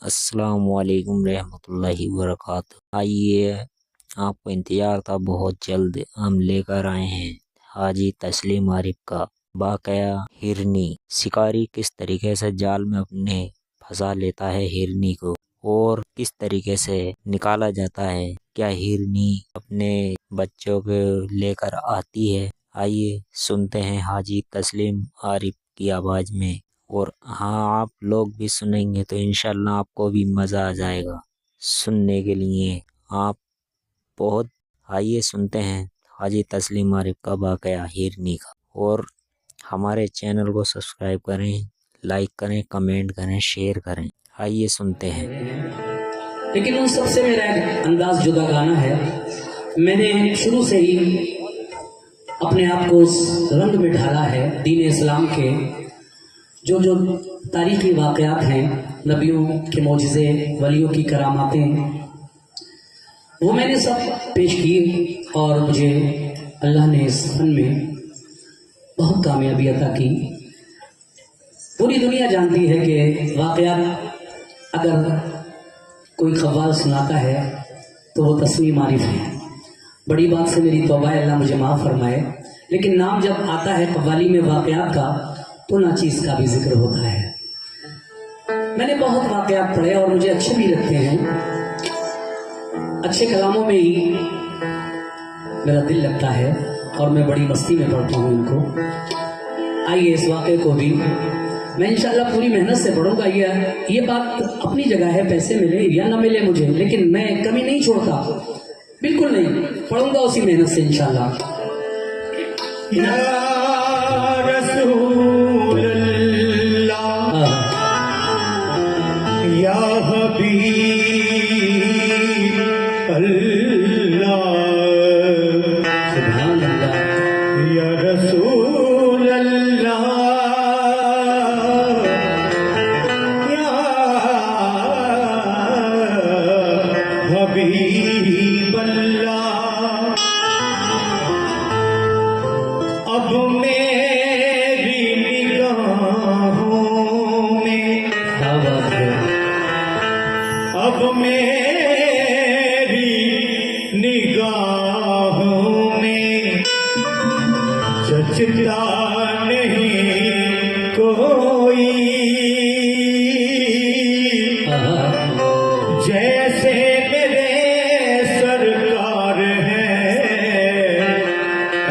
अस्सलामुअलैकुम रहमतुल्लाहि वबरकातुहू। आइए, आपको इंतजार था, बहुत जल्द हम लेकर आए हैं हाजी तस्लीम आरिफ का वाकया हिरनी। शिकारी किस तरीके से जाल में अपने फंसा लेता है हिरनी को और किस तरीके से निकाला जाता है। क्या हिरनी अपने बच्चों को लेकर आती है? आइए सुनते हैं हाजी तस्लीम आरिफ की आवाज में। और हाँ, आप लोग भी सुनेंगे तो इंशाल्लाह आपको भी मज़ा आ जाएगा सुनने के लिए। आप बहुत आइए सुनते हैं हाजी तस्लीम आरिफ का वाकया हिरनी का। और हमारे चैनल को सब्सक्राइब करें, लाइक करें, कमेंट करें, शेयर करें। आइए सुनते हैं। लेकिन उन सबसे मेरा एक अंदाज जुदा गाना है। मैंने शुरू से ही अपने आप को उस रंग में ढाला है दीन इस्लाम के। जो जो तारीखी वाक़यात हैं, नबियों के मौजिज़े, वलियों की करामातें, वो मैंने सब पेश की और मुझे अल्लाह ने इस फन में बहुत कामयाबी अता की। पूरी दुनिया जानती है कि वाक़यात अगर कोई ख़व्वाल सुनाता है तो वो तस्लीम आरिफ है। बड़ी बात से मेरी तौबा है, अल्लाह मुझे माफ़ फरमाए। लेकिन नाम जब आता है कव्वाली में वाक़यात का तो नाचीज़ का भी जिक्र होता है। मैंने बहुत वाक़यात पढ़े और मुझे अच्छे भी लगते हैं। अच्छे कलामों में ही मेरा दिल लगता है और मैं बड़ी मस्ती में पढ़ता हूँ इनको। आइए इस वाक़े को भी मैं इंशाअल्लाह पूरी मेहनत से पढ़ूंगा। ये बात अपनी जगह है, पैसे मिले या ना मिले मुझे, लेकिन मैं कमी नहीं छोड़ता, बिल्कुल नहीं। पढ़ूंगा उसी मेहनत से इंशाअल्लाह। या हबीब अल्लाह, सुभान अल्लाह, या रसूल अल्लाह, या हबीब अल्लाह। अब मेरी निगाहों में, अब मेरी निगाहों में जचता नहीं कोई, जैसे मेरे सरकार है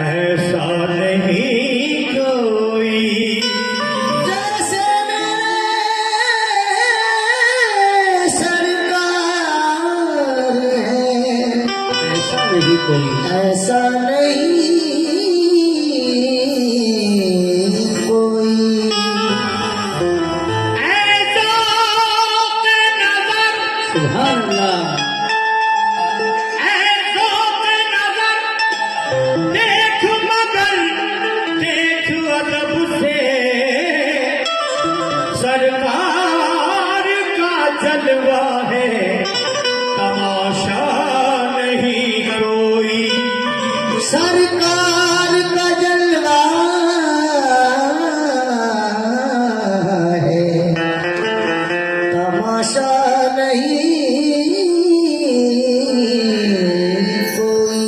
ऐसा नहीं कोई। जैसे मेरे सरकार है ऐसा नहीं कोई, ऐसा नहीं कोई। सुभान अल्लाह, देख मगर देख अदब से सरकार का जलवा है, तमाशा नहीं कोई। सरकार का जलवा है, तमाशा नहीं कोई।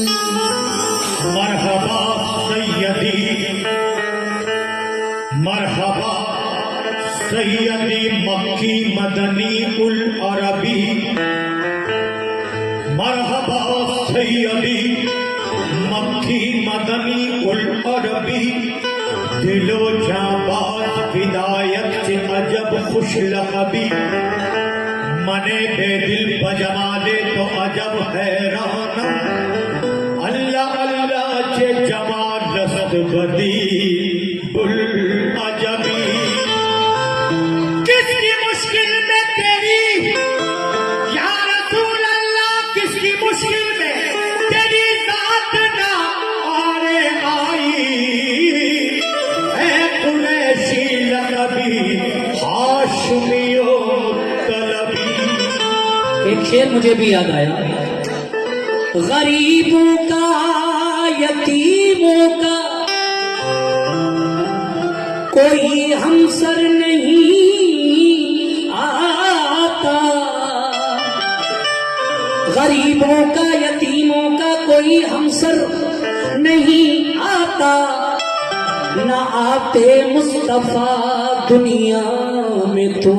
मरहबा सैयदी, मरहबा सैयदी मक्की मदनी उल अरबी, मरहबा सैयदी मक्की मदनी उल अरबी। दिलो जाबाज विदायत से अजब खुश लकबी, मने बेदिल बजमाले तो अजब हैरान। अल्लाह अल्लाह चे जमाल रसद बदी बुल अजबी। किसकी मुश्किल में तेरी या रसूल अल्लाह, किसकी मुश्किल में तेरी जात ना आरे आई। ऐ कुरैशी लकबी हाशमियो तलबी। एक शेर मुझे भी याद आया। गरीबों का, यतीमों का कोई हमसर नहीं आता, गरीबों का यतीमों का कोई हमसर नहीं आता, न आते मुस्तफा दुनिया में तो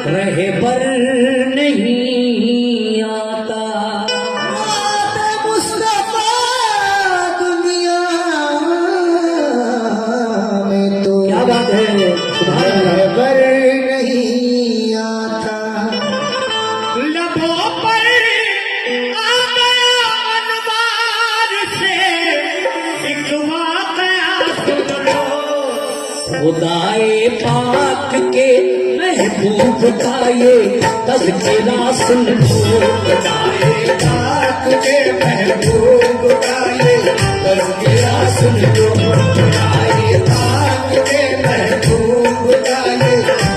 रहबर नहीं आता। मुस्तफा दुनिया में तो क्या बात है, रहबर नहीं आता। लबों पर आ गया अनवार से एक वाक़या सुन लो। खुदाए पाक के महबूब का ये तज़किरा सुन लो। खुदाए पाक के महबूब का ये तज़किरा सुन लो। खुदाए पाक के महबूब का ये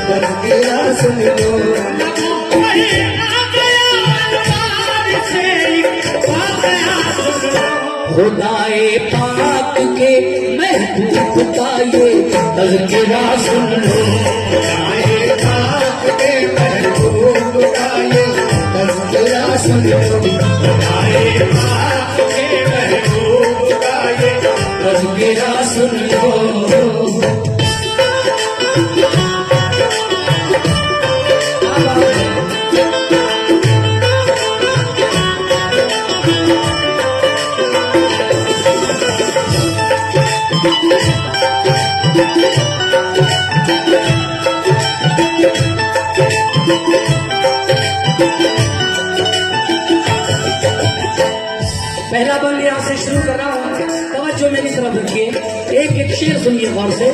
तज़किरा सुन लो। लबों पर आ गया अनवार से एक वाक़या सुन लो। खुदाए पाक के महबूब का ये तज़किरा सुन लो। खुदाए पाक के महबूब का ये तज़किरा सुन लो। खुदाए पाक के महबूब का ये तज़किरा सुन लो। पहला बंद यहाँ से शुरू कर रहा हूँ, तवज्जो मेरी तरफ रखिए। एक एक शेर सुनिए गौर से।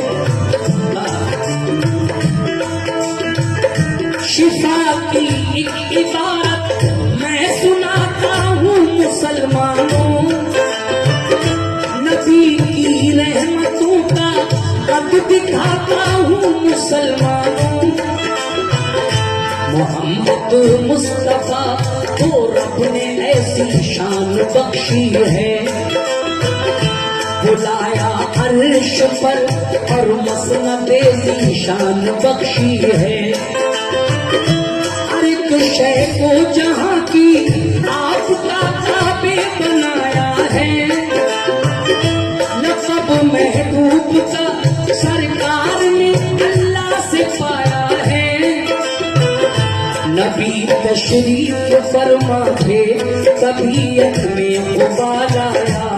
शिफा की एक इबारत मैं सुनाता हूँ मुसलमानों, नबी की रहमतों का हद दिखाता हूँ मुसलमानों। मोहम्मद मुस्तफा को रब ने ऐसी शान बख्शी है, बुलाया अर्श पर और मसनदे ज़ीशान बख्शी है। हर एक शय को जहाँ की आपका ताबे बनाया है, लक़ब महबूब का सरकार ने अल्लाह से पाया है। नबी तशरीफ फरमा थे तबीयत में उबाल आया,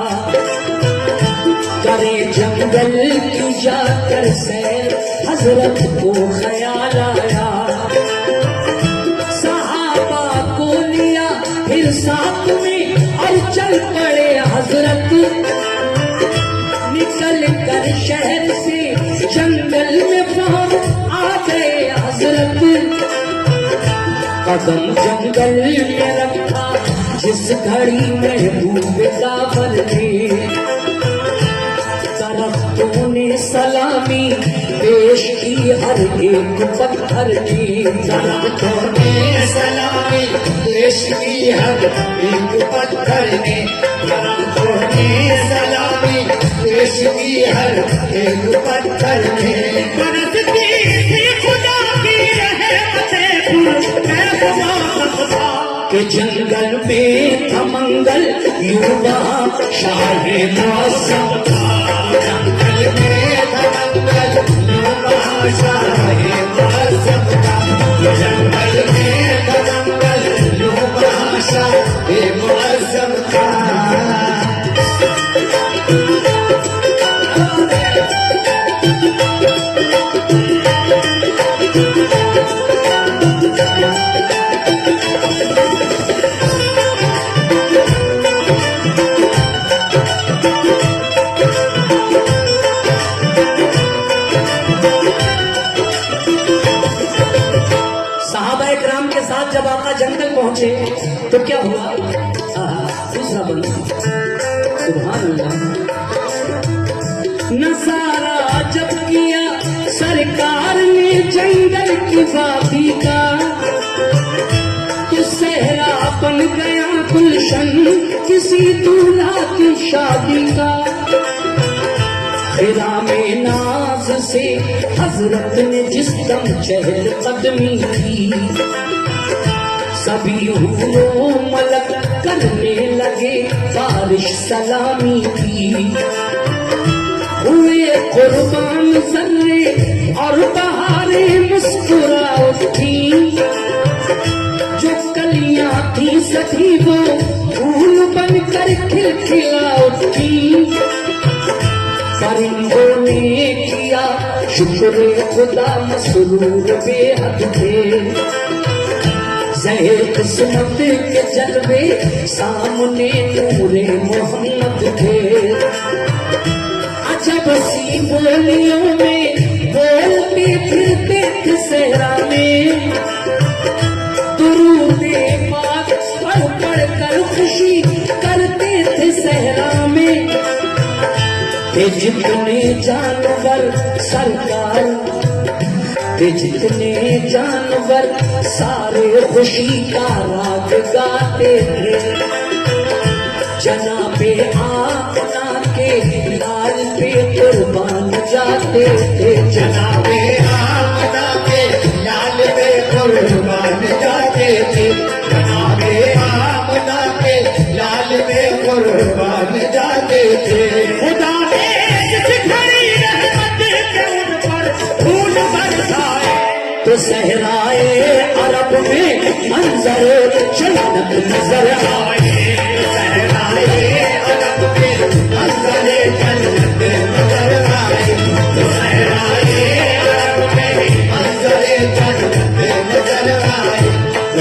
करे जंगल की जाकर सैर हजरत को ख्याल आया। सहाबा को लिया फिर साथ में और चल पड़े हजरत, निकल कर शहर से जंगल में पहुंच आ गए हजरत। कदम जंगल में रखा जिस घड़ी महबूब काबर ने, दरख्तों ने सलामी पेश की हर एक पत्थर ने। दरख्तों ने सलामी पेश की हर एक पत्थर ने। दरख्तों ने सलामी पेश की हर एक पत्थर ने। बरसती थी खुदा की रहमतें के जंगल में था मंगल युवा शाह मौसम था। जंगल में था मंगल युवा शाह मौसम था। जंगल में था मंगल युवा शाह मौसम था। जब आका जंगल पहुंचे तो क्या हुआ? दूसरा बंद सुभान अल्लाह। नसारा जब किया सरकार ने जंगल की वादी का, तो सहरा बन गया गुलशन किसी दूल्हा की शादी का। हिरा में नाज से हजरत ने जिस दम चहल कदमी की, सभी हूरों मलक करने लगे बारिश सलामी की। हुए कुर्बान सर्रे और बहारें मुस्कुरा उठी। जो कलियां थी सभी वो फूल बनकर खिलखिला उठी। परिंदों ने किया शुक्र खुदा मसरूर बेहद थे। सहे किस्मत के जलवे सामने नूरे मोहम्मद थे। अजब सी बोलियों में बोलते फिरते थे सहरा में। दुरूदे पाक पढ़ पढ़ कर खुशी करते थे सहरा में। ते जितने जानवर सरकार, ते जितने जानवर सारे खुशी का राग गाते थे। जनाबे आमना के लाल पे कुर्बान जाते थे। जनाबे आमना के लाल पे कुर्बान जाते थे। जनाबे आमना के लाल पे कुर्बान जाते थे। खुदा ने जिस घड़ी रहमत के उन पर फूल बरसाए, तो सहराए अरब में मंजर जन्नत नजर आए। सहराए अरब में मंजर जन्नत नजर आए। सहराए अरब में मंजर जन्नत नजर आए।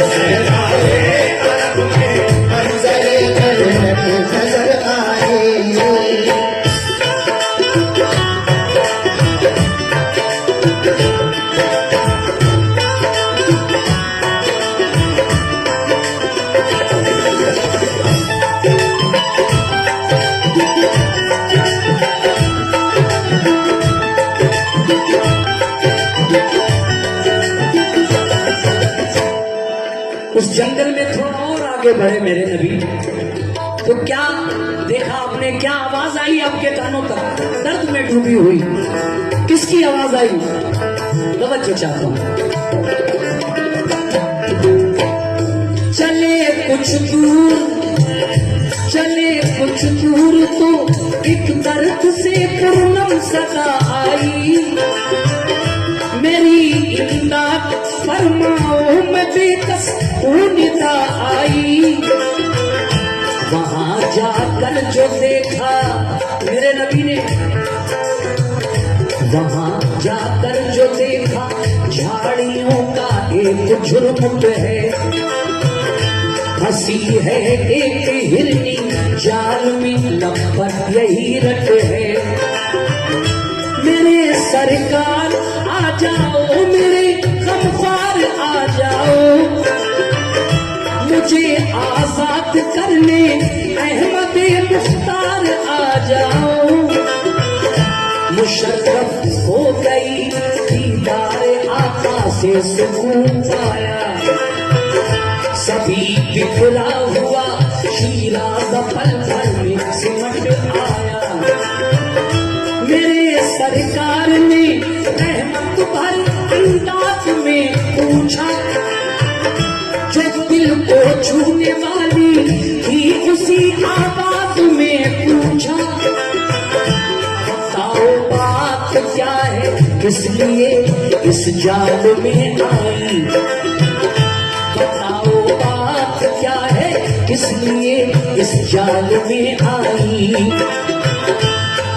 सहराए अरब में मंजर जन्नत नजर आए। उस जंगल में थोड़ा और आगे बढ़े मेरे नबी, तो क्या देखा आपने? क्या आवाज आई आपके कानों तक? दर्द में डूबी हुई किसकी आवाज आई? तवज्जो चाहता हूं। चले कुछ दूर, चले कुछ दूर तो एक दर्द से पूर्णम सदा आई। मेरी इमदाद फरमाओ मैं बेकस निदा आई। वहां जाकर जो देखा मेरे नबी ने, वहां जाकर जो देखा झाड़ियों का एक झुरमुट है। हंसी है एक हिरनी जाल में लपट यही रट है। मेरे सरकार आ जाओ, मेरे गमख्वार आ जाओ। मुझे आजाद करने अहमद मुख्तार आ जाओ। मुशर्रफ हो गई दीदार आका से सुकून पाया। सभी बिखरा हुआ शीराज पल पल में सिमट आया। मेरे सरकार ने रहमत भर अंदाज में पूछा, जो दिल को छूने वाली थी उसी आवाज में पूछा। बताओ बात क्या है, किस लिए इस जाल में आई? बताओ बात क्या है, किस लिए इस जाल में आई?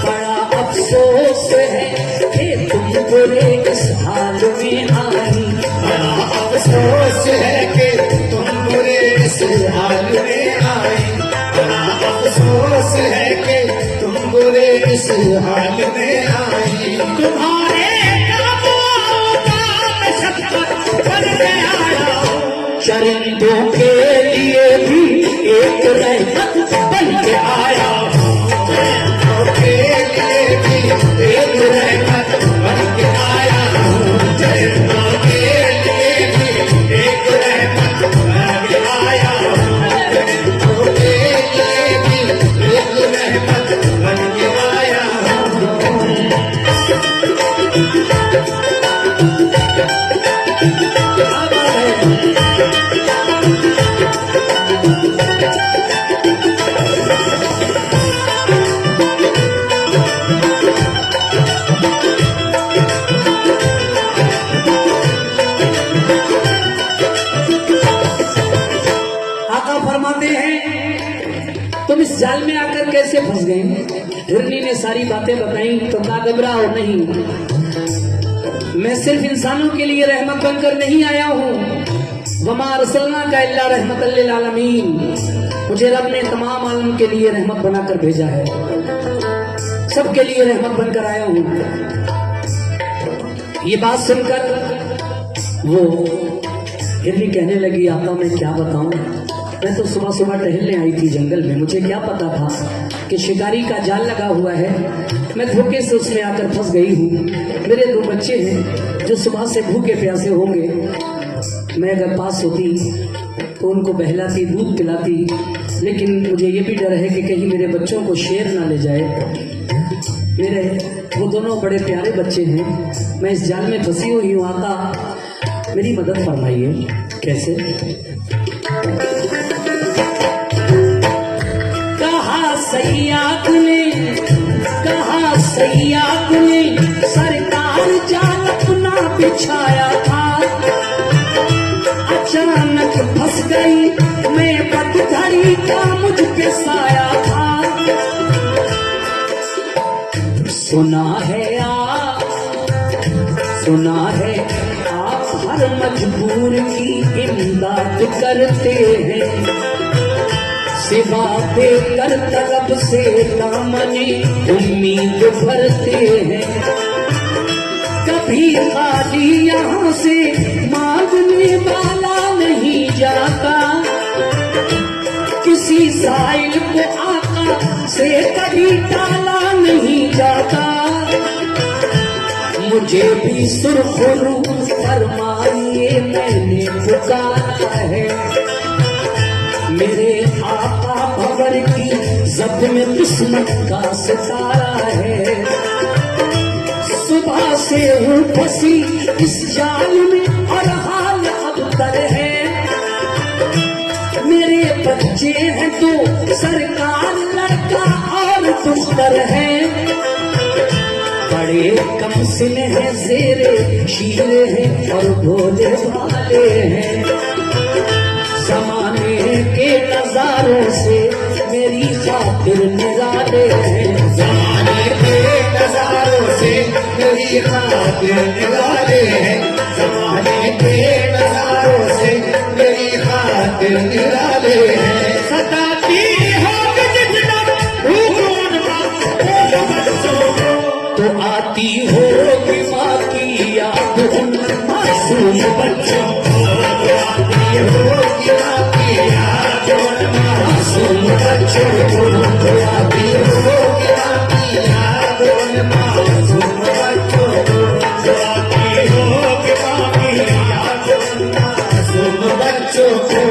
बड़ा अफसोस है कि तुम बुरे इस हाल में आई। बड़ा अफसोस है कि तुम बुरे इस हाल में आए। बड़ा अफसोस है कि तुम बुरे इस हाल में आए। तुम्हारे काबुओं का मैं शक्कर बनने आया हूँ। चरिंदों के लिए भी एक रहमत बन के आया हूँ। चरिंदों के लिए भी एक रहमत बन के आया हूँ। चरिंदों के लिए भी एक रहमत बन के आया हूँ। चरिंदों के लिए भी एक रहमत बन के आया हूँ। अब इस जाल में आकर कैसे फंस गए? हिरनी ने सारी बातें बताई तो कहा घबराओ नहीं, मैं सिर्फ इंसानों के लिए रहमत बनकर नहीं आया हूँ। वमा अरसलना का इल्ला रहमतल लिल आलमीन, मुझे रब ने तमाम आलम के लिए रहमत बनाकर भेजा है, सबके लिए रहमत बनकर आया हूँ। ये बात सुनकर वो हिरनी कहने लगी, आका मैं क्या बताऊं, मैं तो सुबह सुबह टहलने आई थी जंगल में, मुझे क्या पता था कि शिकारी का जाल लगा हुआ है, मैं धोखे से उसमें आकर फंस गई हूँ। मेरे 2 बच्चे हैं जो सुबह से भूखे प्यासे होंगे, मैं अगर पास होती तो उनको बहलाती, दूध पिलाती, लेकिन मुझे ये भी डर है कि कहीं मेरे बच्चों को शेर ना ले जाए। मेरे वो दोनों बड़े प्यारे बच्चे हैं, मैं इस जाल में फंसी हुई हूँ, आका मेरी मदद फरमाइए। कैसे? कहा सैयाद ने सरकार जाल अपना बिछाया था, अचानक फंस गई मैं, पगधड़ी का मुझ पे साया था। सुना है आप हर मजबूर की इमदाद करते हैं, सिवा देकर तलब से दामने उम्मीद भरते हैं। कभी खाली यहाँ से मांगने वाला नहीं जाता, किसी साइल को आका से कभी टाला नहीं जाता। मुझे भी सुरखरू फरमाइए, मैंने पुकारा है, मेरे आका भंवर की जद में किस्मत का सितारा है। सुबह से हूँ फंसी इस जाल में और हाल अबतर है, मेरे बच्चे हैं तो सरकार लड़का और दुख्तर है। बड़े कम सिन है, जेरे शीरे हैं और भोले भाले हैं। जमाने के नजारों से मेरी खातिर निराले हैं, जमाने के नजारों से मेरी खातिर निराले हैं, जमाने के नजारों से मेरी खातिर निराले हैं। सताती हो जितना तो आती होगी माँ की याद उन मासूम बच्चों को, आती होगी माँ की याद उन मासूम बच्चों को, आती होगी माँ की याद उन मासूम बच्चों को, आती होगी माँ की याद उन मासूम बच्चों को।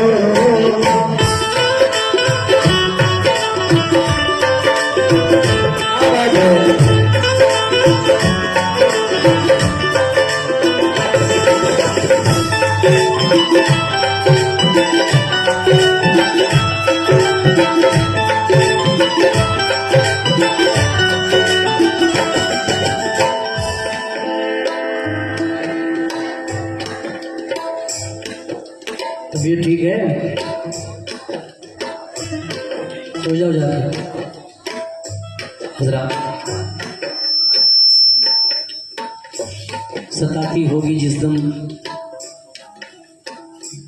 तबीयत ठीक है? सो जाओ जाके। हजरात, सताती होगी जिस दम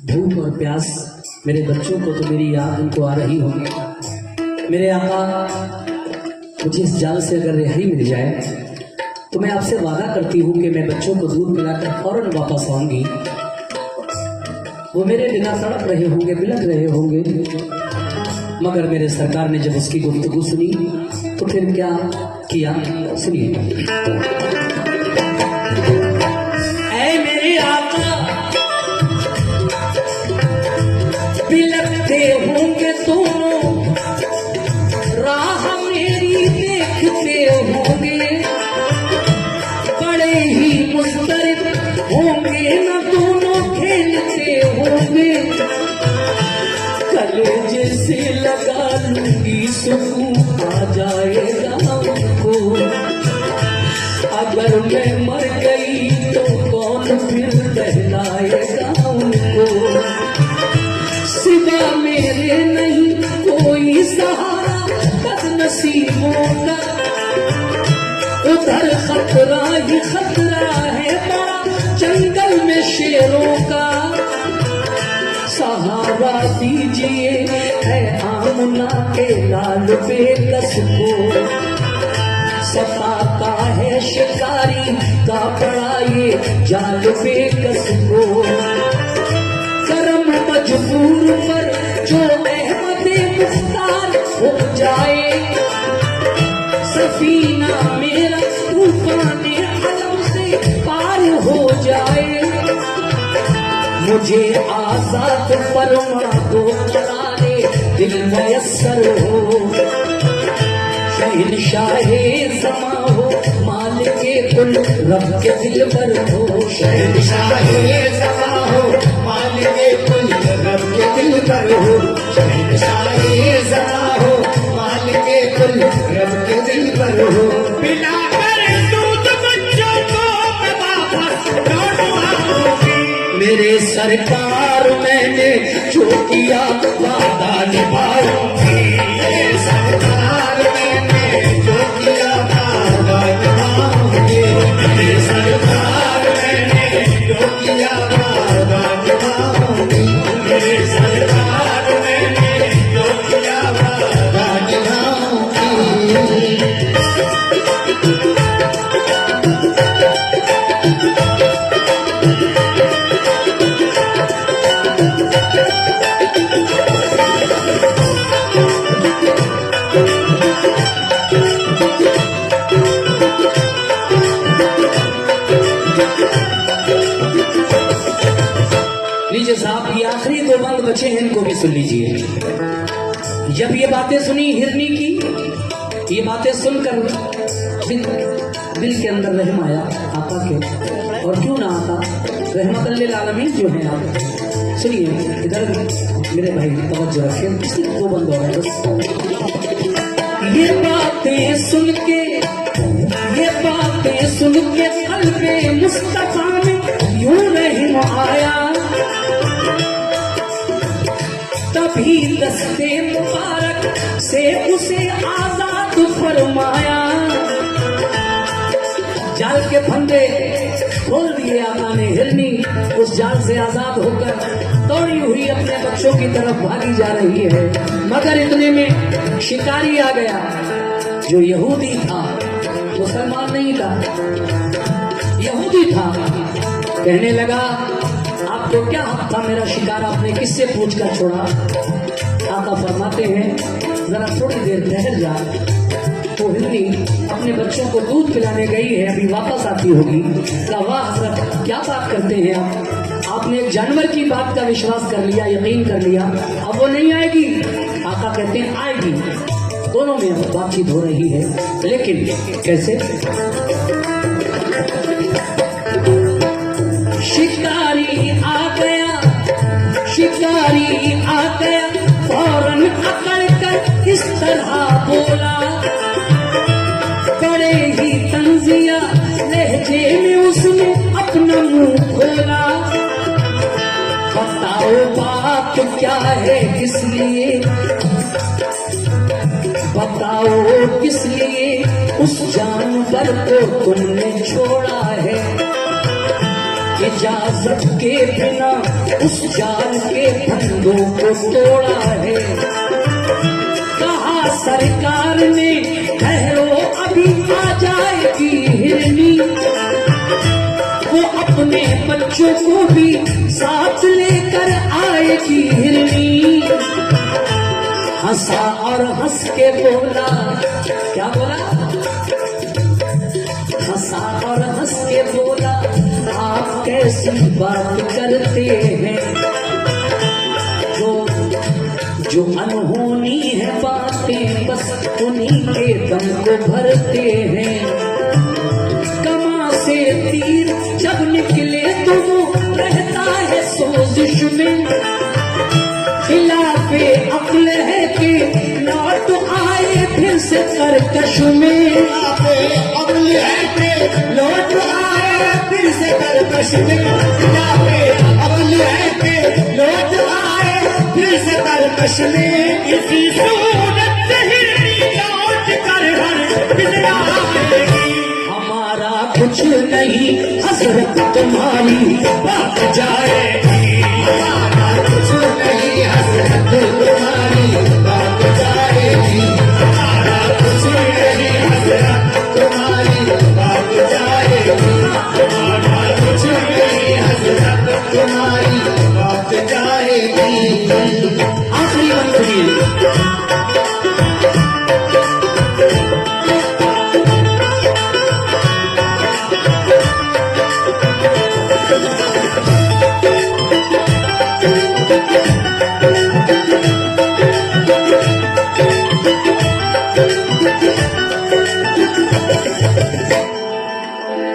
भूख और प्यास मेरे बच्चों को, तो मेरी याद उनको आ रही होगी। मेरे आका, मुझे इस जाल से अगर रिहाई मिल जाए तो मैं आपसे वादा करती हूँ कि मैं बच्चों को दूध पिलाकर फौरन वापस आऊंगी। वो मेरे बिना तड़प रहे होंगे, बिलख रहे होंगे, मगर मेरे सरकार ने जब उसकी गुफ्तगू सुनी तो फिर क्या किया, सुनिए। ऐ मेरे आका, बिलखते होंगे दोनों, राह मेरी देखते होंगे, बड़े ही मुस्तरिद होंगे न दोनों खेलते होंगे। कलेजे से लगा लूंगी सुकून आ जाएगा उनको, अगर मैं मर गई तो कौन फिर बहलाएगा उनको। सिवा मेरे नहीं कोई सहारा दवा दीजिए है आमना के लाल बेकस को, सताता है शिकारी का बड़ा ये जाल बेकस को। करम मजबूर पर जो अहमद मुख्तार हो जाए, सफीना मेरा तूफान अलम से पार हो जाए। मुझे आजाद फरमा दो करारे दिल मयस्सर हो, शहंशाहे ज़मा हो मालिके कुल रब के दिल पर हो। शहंशाहे ज़मा हो मालिके कुल रब के दिल पर हो, शहंशाहे ज़मा हो मालिके कुल रब के दिल पर हो। बिना कर दूध बच्चों को मैं वापस लौट आऊंगी। मेरे सरकार मैंने जो किया वादा निभाऊंगी। मेरे सरकार मैंने जो किया वादा निभाऊंगी। मेरे सरकार मैंने जो किया वादा निभाऊंगी। मेरे सरकार मैंने जो किया वादा निभाऊंगी। लीजिए साहब, ये आखिरी दो बंद बचे हैं, इनको भी सुन लीजिए। जब ये बातें सुनी हिरनी की, ये बातें सुनकर दिल के अंदर रहम आया आका के, और क्यों ना आता, रहमतुल लिल आलमीन जो है आप। सुनिए इधर मेरे भाई तवज्जो रखिए, सिर्फ दो बंद हो गए बस। ये बातें सुन के, ये बातें सुन के कल्बे मुस्तफा में यूं रहम आया। तभी दस्ते मुबारक से उसे आजाद फरमाया। जाल के फंदे खोल दिए आका ने, हिरनी उस जाल से आजाद होकर दौड़ी हुई अपने बच्चों की तरफ भागी जा रही है। मगर इतने में शिकारी आ गया, जो यहूदी था, मुसलमान नहीं था, यहूदी था। कहने लगा आपको क्या हक था मेरा शिकार आपने किससे पूछ कर छोड़ा। आका फरमाते हैं जरा थोड़ी देर ठहर जा। तो हिरनी अपने बच्चों को दूध पिलाने गई है, अभी वापस आती होगी। कहा वाह हज़रत क्या बात करते हैं आप, आपने एक जानवर की बात का विश्वास कर लिया, यकीन कर लिया, अब वो नहीं आएगी। आका कहते हैं आएगी। दोनों में अब बातचीत हो रही है, लेकिन कैसे। शिकारी आ गया, शिकारी आ गया, फौरन अकड़ कर इस तरह बोला। बड़े ही तंजिया लहजे में उसने अपना मुंह खोला। बताओ बात क्या है किस लिए, बताओ किस लिए उस जानवर को तुमने छोड़ा है। इजाजत के बिना उस जाल के फंदों को तोड़ा है। कहा सरकार ने ठहरो अभी आ जाएगी हिरनी, वो अपने बच्चों को भी साथ लेकर आएगी हिरनी। हंसा और हंस के बोला, क्या बोला, हंसा और हंस के बोला आप कैसी बात करते हैं। जो अनहोनी है बातें बस उन्हीं के दम को भरते हैं। कमा से तीर जब निकले तो वो रहता है सोजिश में। खिलाफे अक्ल है कि लौट आए फिर से करकश में। अक्ल है कि लौट आए फिर से करकश में। अक्ल है कि लौट आए फिर से करकश में। इसी सूरत से हिरनी लौट कर हर दिन आएगी। हमारा कुछ नहीं हसरत तुम्हारी बात जाएगी। हमारा कुछ नहीं आखिरी बन सुनिए।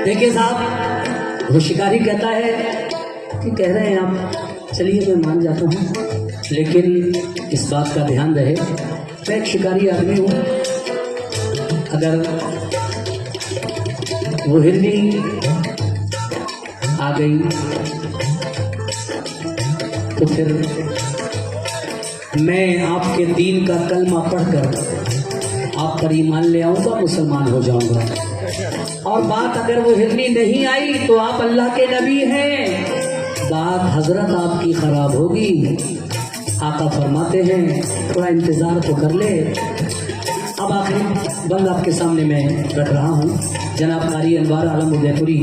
देखिए साहब, वो शिकारी कहता है कि कह रहे हैं आप, चलिए मैं मान जाता हूँ, लेकिन इस बात का ध्यान रहे मैं एक शिकारी आदमी हूँ। अगर वो हिरनी आ गई तो फिर मैं आपके दीन का कलमा पढ़कर आप पर ईमान ले आऊंगा, मुसलमान हो जाऊंगा। और बात अगर वो हिरनी नहीं आई तो आप अल्लाह के नबी हैं, बात हजरत आपकी खराब होगी। आका फरमाते हैं थोड़ा इंतजार तो कर ले। अब आखिरी बंद आपके सामने मैं रख रहा हूँ। जनाब कारी अनवार आलम उदयपुरी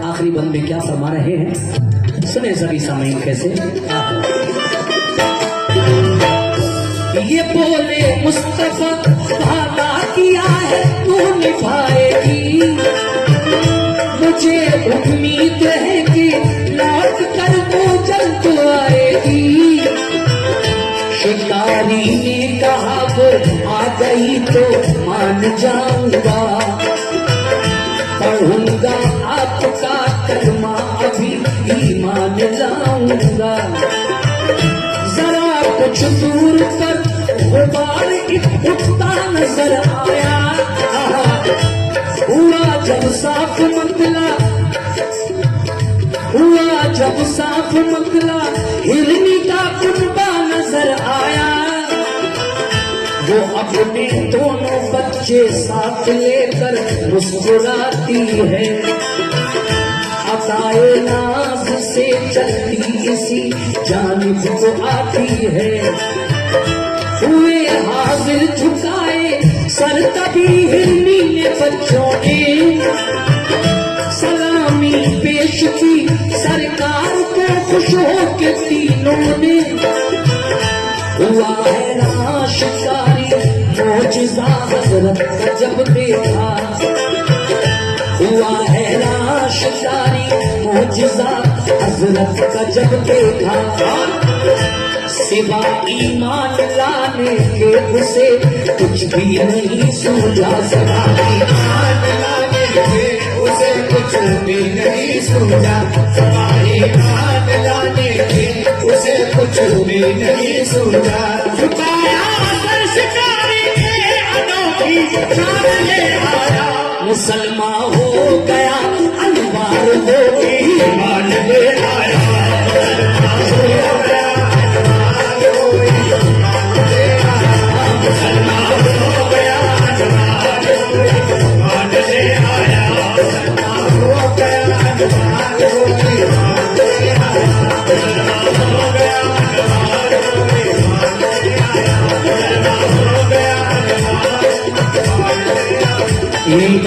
आखिरी बंद में क्या फरमा रहे हैं, सुने सभी सामीन कैसे। ये बोले मुस्तफा वादा किया है तू निभाएगी, मुझे उम्मीद है कि लौट कर वो जल्द आएगी। शिकारी ने कहा वो आ गई तो मान जाऊंगा, पढ़ूंगा आपका कलमा अभी ईमान लाऊंगा। जरा कुछ दूर पर गुबार एक उठता नजर आया, हुआ जब साफ मतला, हुआ जब साफ मतला, हिरनी का कुनबा नजर आया। वो अपने दोनों बच्चे साथ लेकर मुस्कुराती है, अताए नाज से चलती इसी जानिब को आती है। हुए हाजिर झुकाए सर तभी हिरनी ने बच्चों ने सलामी पेश की सरकार को खुश हो के तीनों ने। हुआ है ना शिकारी मौजिज़ा हजरत का जब देखा, हुआ है ना शिकारी मौजिज़ा हजरत का जब देखा। सिवा ईमान लाने के उसे कुछ भी नहीं सूझा, सिवा ईमान लाने के उसे कुछ भी नहीं सूझा, सिवा ईमान लाने के उसे कुछ भी नहीं सूझा। झुकाया सर शिकारी के अनोखी शान ले आया, मुसलमान हो गया अनवार हो ईमान ले आया। एक